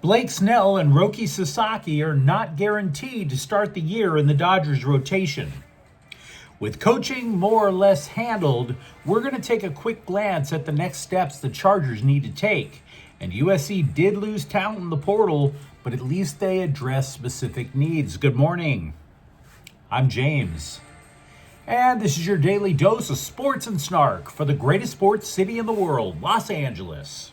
Blake Snell and Roki Sasaki are not guaranteed to start the year in the Dodgers rotation. With coaching more or less handled, we're going to take a quick glance at the next steps the Chargers need to take. And USC did lose talent in the portal, but at least they address specific needs. Good morning. I'm James. And this is your daily dose of sports and snark for the greatest sports city in the world, Los Angeles.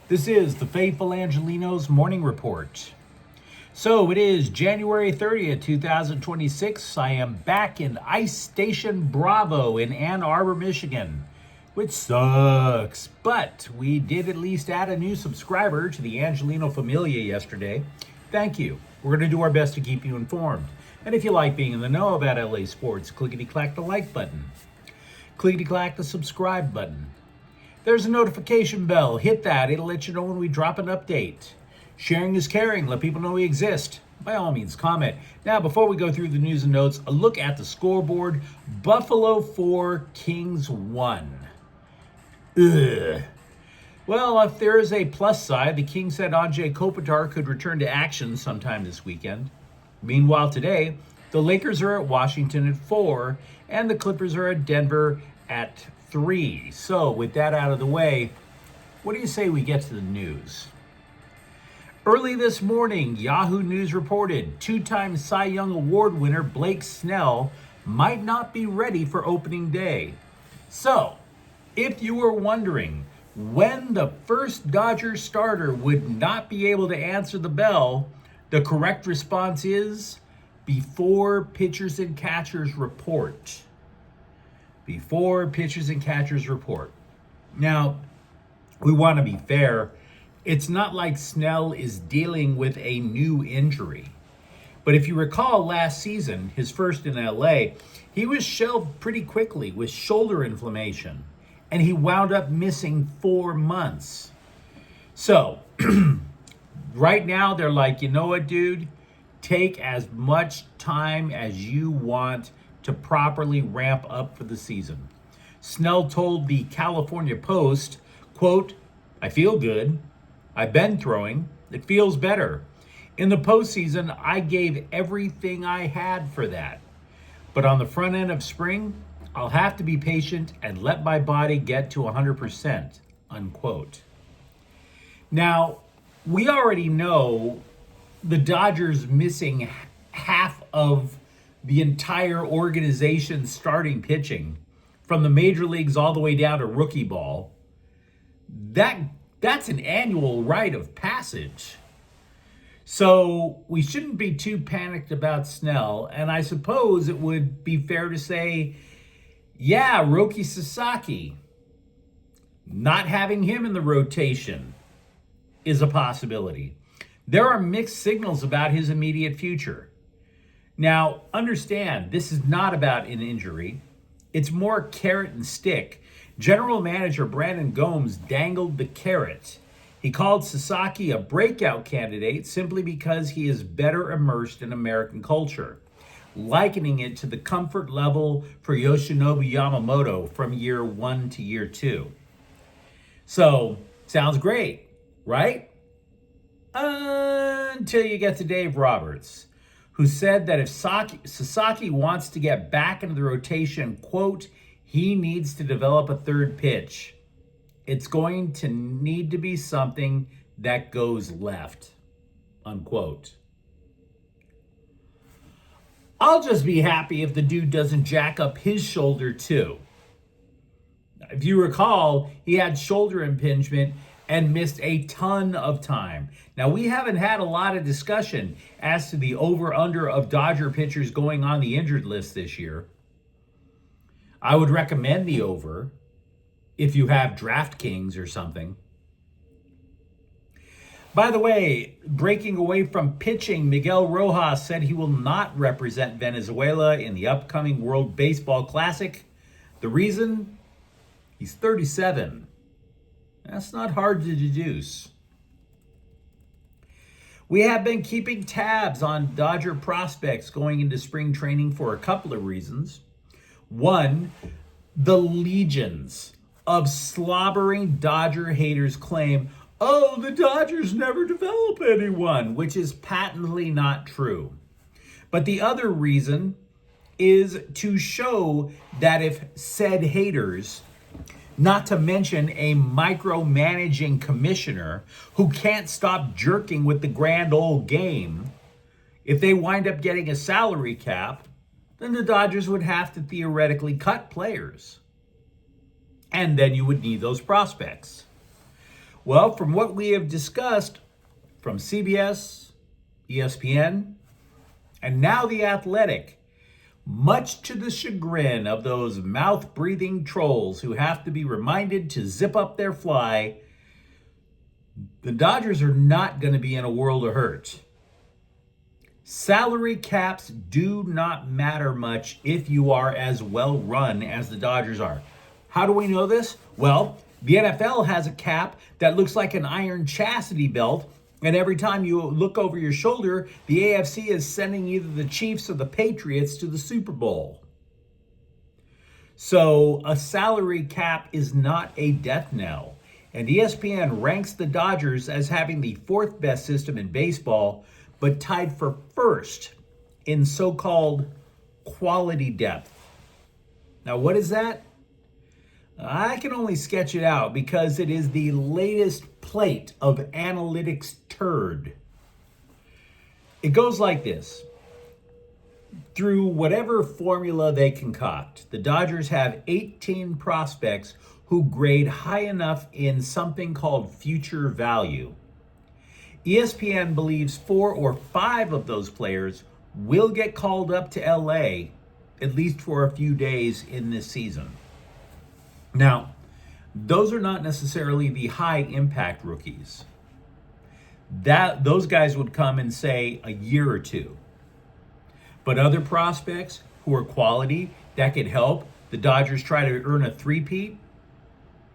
This is the faithful Angelenos morning report. So it is January 30th, 2026. I am back in Ice Station Bravo in Ann Arbor, Michigan, which sucks. But we did at least add a new subscriber to the Angeleno Familia yesterday. Thank you. We're going to do our best to keep you informed. And if you like being in the know about LA sports, clickety-clack the like button. Clickety-clack the subscribe button. There's a notification bell. Hit that. It'll let you know when we drop an update. Sharing is caring. Let people know we exist. By all means, comment. Now, before we go through the news and notes, a look at the scoreboard. Buffalo 4, Kings 1. Ugh. Well, if there is a plus side, the Kings said Anze Kopitar could return to action sometime this weekend. Meanwhile, today, the Lakers are at Washington at 4, and the Clippers are at Denver at 3. So, with that out of the way, what do you say we get to the news? Early this morning, Yahoo News reported two-time Cy Young Award winner Blake Snell might not be ready for opening day. So, if you were wondering when the first Dodgers starter would not be able to answer the bell, the correct response is before pitchers and catchers report. Before pitchers and catchers report. Now, we want to be fair. It's not like Snell is dealing with a new injury. But if you recall last season, his first in LA, he was shelved pretty quickly with shoulder inflammation. And he wound up missing 4 months. So, right now they're like, you know what, dude? Take as much time as you want to properly ramp up for the season. Snell told the California Post, quote, "I feel good. I've been throwing. It feels better. In the postseason, I gave everything I had for that. But on the front end of spring, I'll have to be patient and let my body get to 100%, unquote. Now, we already know the Dodgers missing half of the entire organization's starting pitching from the major leagues all the way down to rookie ball. That's an annual rite of passage. So we shouldn't be too panicked about Snell. And I suppose it would be fair to say, yeah, Roki Sasaki, not having him in the rotation is a possibility. There are mixed signals about his immediate future. Now, understand, this is not about an injury. It's more carrot and stick. General Manager Brandon Gomes dangled the carrot. He called Sasaki a breakout candidate simply because he is better immersed in American culture, likening it to the comfort level for Yoshinobu Yamamoto from year 1 to year 2. So, sounds great, right? Until you get to Dave Roberts, who said that if Sasaki wants to get back into the rotation, quote, he needs to develop a third pitch. It's going to need to be something that goes left, unquote. I'll just be happy if the dude doesn't jack up his shoulder too. If you recall, he had shoulder impingement and missed a ton of time. Now, we haven't had a lot of discussion as to the over-under of Dodger pitchers going on the injured list this year. I would recommend the over if you have DraftKings or something. By the way, breaking away from pitching, Miguel Rojas said he will not represent Venezuela in the upcoming World Baseball Classic. The reason? He's 37. That's not hard to deduce. We have been keeping tabs on Dodger prospects going into spring training for a couple of reasons. One, the legions of slobbering Dodger haters claim, oh, the Dodgers never develop anyone, which is patently not true. But the other reason is to show that if said haters, not to mention a micromanaging commissioner who can't stop jerking with the grand old game, if they wind up getting a salary cap, then the Dodgers would have to theoretically cut players. And then you would need those prospects. Well, from what we have discussed from CBS, ESPN, and now The Athletic, much to the chagrin of those mouth-breathing trolls who have to be reminded to zip up their fly, the Dodgers are not going to be in a world of hurt. Salary caps do not matter much if you are as well run as the Dodgers are. How do we know this? Well, the NFL has a cap that looks like an iron chastity belt, and every time you look over your shoulder, the AFC is sending either the Chiefs or the Patriots to the Super Bowl. So a salary cap is not a death knell. And ESPN ranks the Dodgers as having the fourth best system in baseball, but tied for first in so-called quality depth. Now, what is that? I can only sketch it out because it is the latest plate of analytics turd. It goes like this. Through whatever formula they concoct, the Dodgers have 18 prospects who grade high enough in something called future value. ESPN believes 4 or 5 of those players will get called up to LA, at least for a few days in this season. Now, those are not necessarily the high impact rookies. Those guys would come in, say, a year or two. But other prospects who are quality that could help the Dodgers try to earn a three-peat,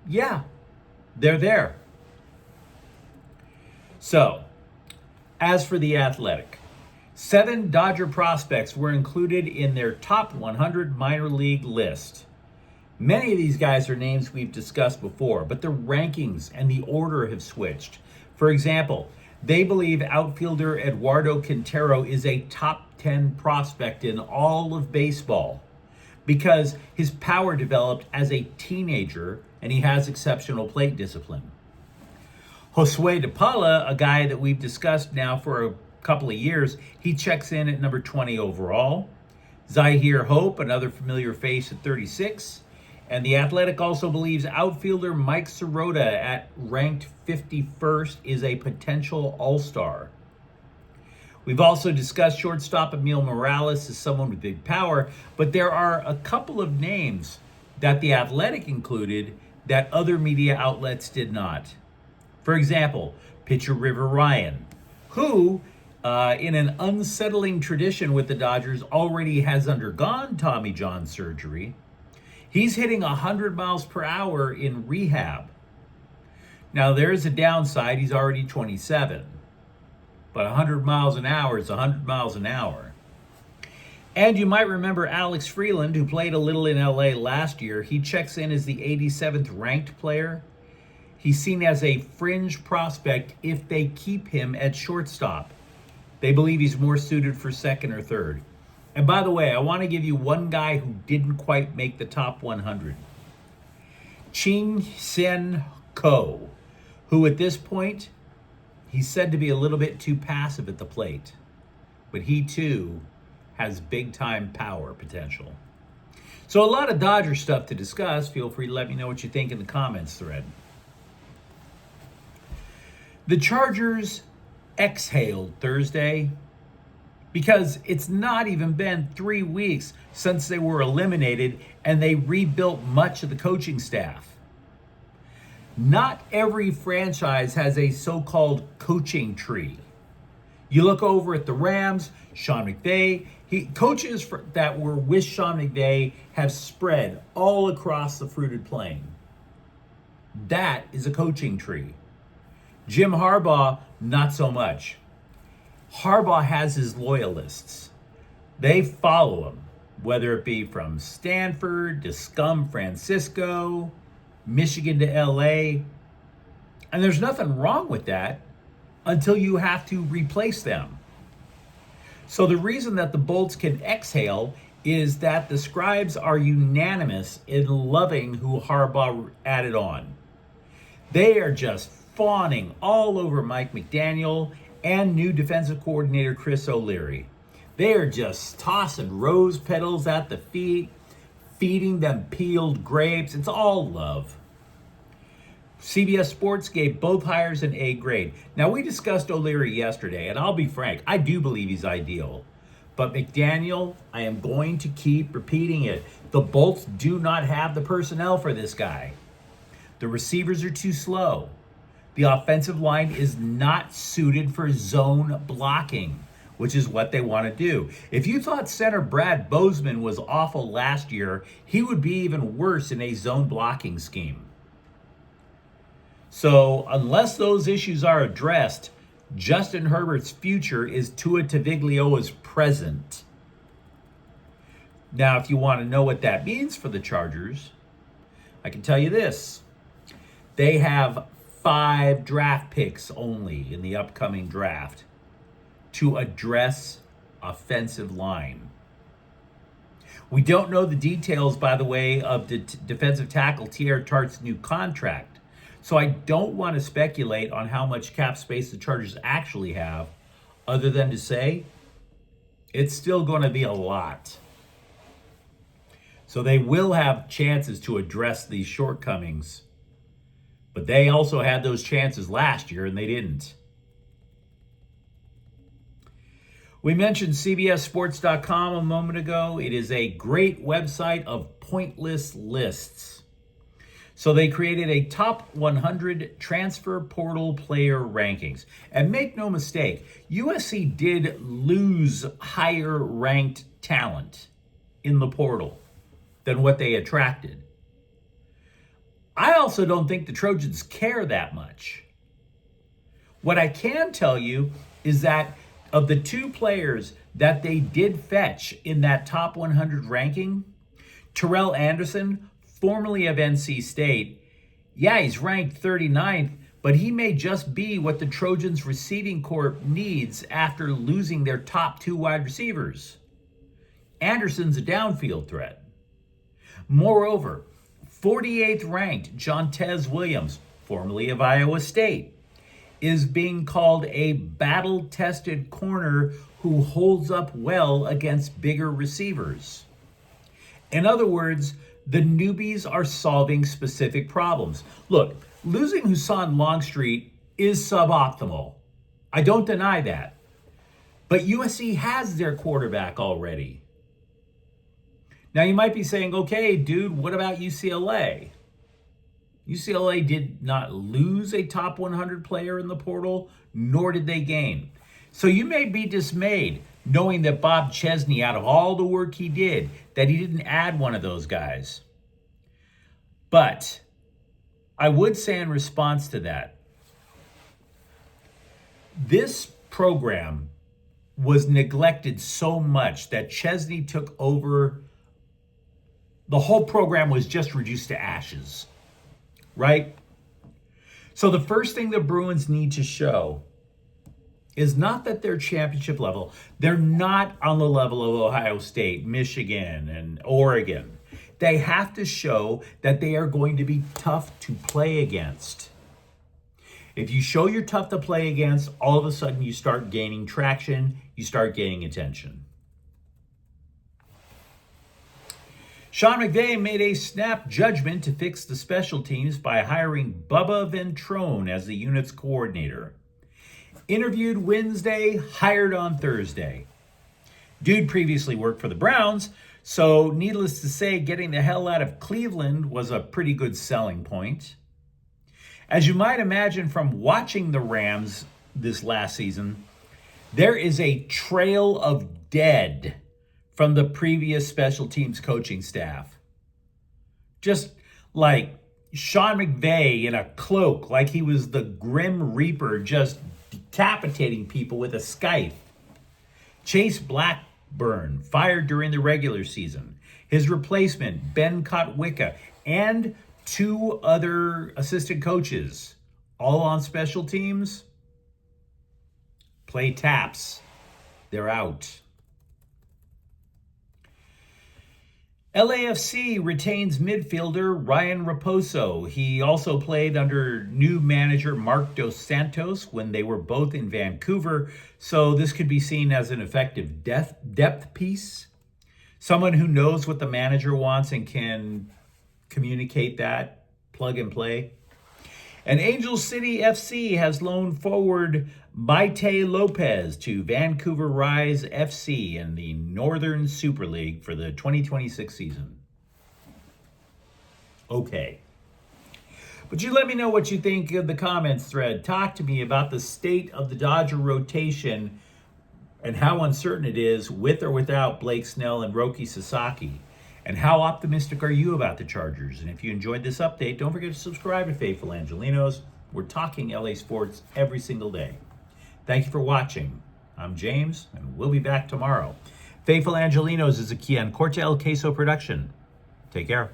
yeah, they're there. So, as for The Athletic, 7 Dodger prospects were included in their top 100 minor league list. Many of these guys are names we've discussed before, but the rankings and the order have switched. For example, they believe outfielder Eduardo Quintero is a top 10 prospect in all of baseball because his power developed as a teenager and he has exceptional plate discipline. Josue De Paula, a guy that we've discussed now for a couple of years, he checks in at number 20 overall. Zahir Hope, another familiar face at 36. And The Athletic also believes outfielder Mike Sirota at ranked 51st is a potential all-star. We've also discussed shortstop Emil Morales as someone with big power, but there are a couple of names that The Athletic included that other media outlets did not. For example, pitcher River Ryan, who, in an unsettling tradition with the Dodgers, already has undergone Tommy John surgery. He's hitting 100 miles per hour in rehab. Now, there's a downside. He's already 27. But 100 miles an hour is 100 miles an hour. And you might remember Alex Freeland, who played a little in LA last year. He checks in as the 87th ranked player. He's seen as a fringe prospect if they keep him at shortstop. They believe he's more suited for second or third. And by the way, I want to give you one guy who didn't quite make the top 100. Ching Sen Ko, who at this point, he's said to be a little bit too passive at the plate. But he too has big-time power potential. So a lot of Dodger stuff to discuss. Feel free to let me know what you think in the comments thread. The Chargers exhaled Thursday because it's not even been 3 weeks since they were eliminated and they rebuilt much of the coaching staff. Not every franchise has a so-called coaching tree. You look over at the Rams, Sean McVay, coaches that were with Sean McVay have spread all across the fruited plain. That is a coaching tree. Jim Harbaugh, not so much. Harbaugh has his loyalists. They follow him, whether it be from Stanford to Scum Francisco, Michigan to LA. And there's nothing wrong with that until you have to replace them. So the reason that the Bolts can exhale is that the scribes are unanimous in loving who Harbaugh added on. They are just fawning all over Mike McDaniel and new defensive coordinator Chris O'Leary. They are just tossing rose petals at the feet, feeding them peeled grapes. It's all love. CBS Sports gave both hires an A grade. Now, we discussed O'Leary yesterday, and I'll be frank, I do believe he's ideal. But McDaniel, I am going to keep repeating it. The Bolts do not have the personnel for this guy. The receivers are too slow. The offensive line is not suited for zone blocking, which is what they want to do. If you thought center Brad Bozeman was awful last year, he would be even worse in a zone blocking scheme. So unless those issues are addressed, Justin Herbert's future is Tua Tagovailoa's present. Now, if you want to know what that means for the Chargers, I can tell you this. They have 5 draft picks only in the upcoming draft to address offensive line. We don't know the details, by the way, of the defensive tackle Teair Tart's new contract. So I don't want to speculate on how much cap space the Chargers actually have, other than to say it's still going to be a lot. So they will have chances to address these shortcomings. But they also had those chances last year, and they didn't. We mentioned CBSSports.com a moment ago. It is a great website of pointless lists. So they created a top 100 transfer portal player rankings. And make no mistake, USC did lose higher ranked talent in the portal than what they attracted. I also don't think the Trojans care that much. What I can tell you is that of the 2 players that they did fetch in that top 100 ranking, Terrell Anderson, formerly of NC State, yeah, he's ranked 39th, but he may just be what the Trojans receiving corps needs after losing their top 2 wide receivers. Anderson's a downfield threat. Moreover, 48th ranked Jontez Williams, formerly of Iowa State, is being called a battle-tested corner who holds up well against bigger receivers. In other words, the newbies are solving specific problems. Look, losing Hassan Longstreet is suboptimal. I don't deny that. But USC has their quarterback already. Now you might be saying, okay, dude, what about UCLA? UCLA did not lose a top 100 player in the portal, nor did they gain. So you may be dismayed knowing that Bob Chesney, out of all the work he did, that he didn't add one of those guys. But I would say in response to that, this program was neglected so much that Chesney took over. The whole program was just reduced to ashes, right? So the first thing the Bruins need to show is not that they're championship level. They're not on the level of Ohio State, Michigan, and Oregon. They have to show that they are going to be tough to play against. If you show you're tough to play against, all of a sudden you start gaining traction, you start gaining attention. Sean McVay made a snap judgment to fix the special teams by hiring Bubba Ventrone as the unit's coordinator. Interviewed Wednesday, hired on Thursday. Dude previously worked for the Browns, so needless to say, getting the hell out of Cleveland was a pretty good selling point. As you might imagine from watching the Rams this last season, there is a trail of dead from the previous special teams coaching staff. Just like Sean McVay in a cloak, like he was the Grim Reaper, just decapitating people with a scythe. Chase Blackburn, fired during the regular season. His replacement, Ben Kotwicka, and 2 other assistant coaches, all on special teams, play taps. They're out. LAFC retains midfielder Ryan Raposo. He also played under new manager Mark Dos Santos when they were both in Vancouver, so this could be seen as an effective depth piece. Someone who knows what the manager wants and can communicate that, plug and play. And Angel City FC has loaned forward Maite Lopez to Vancouver Rise FC in the Northern Super League for the 2026 season. Okay. But you let me know what you think of the comments thread. Talk to me about the state of the Dodger rotation and how uncertain it is with or without Blake Snell and Roki Sasaki. And how optimistic are you about the Chargers? And if you enjoyed this update, don't forget to subscribe to Faithful Angelenos. We're talking LA sports every single day. Thank you for watching. I'm James, and we'll be back tomorrow. Faithful Angelenos is a Kian Corte El Queso production. Take care.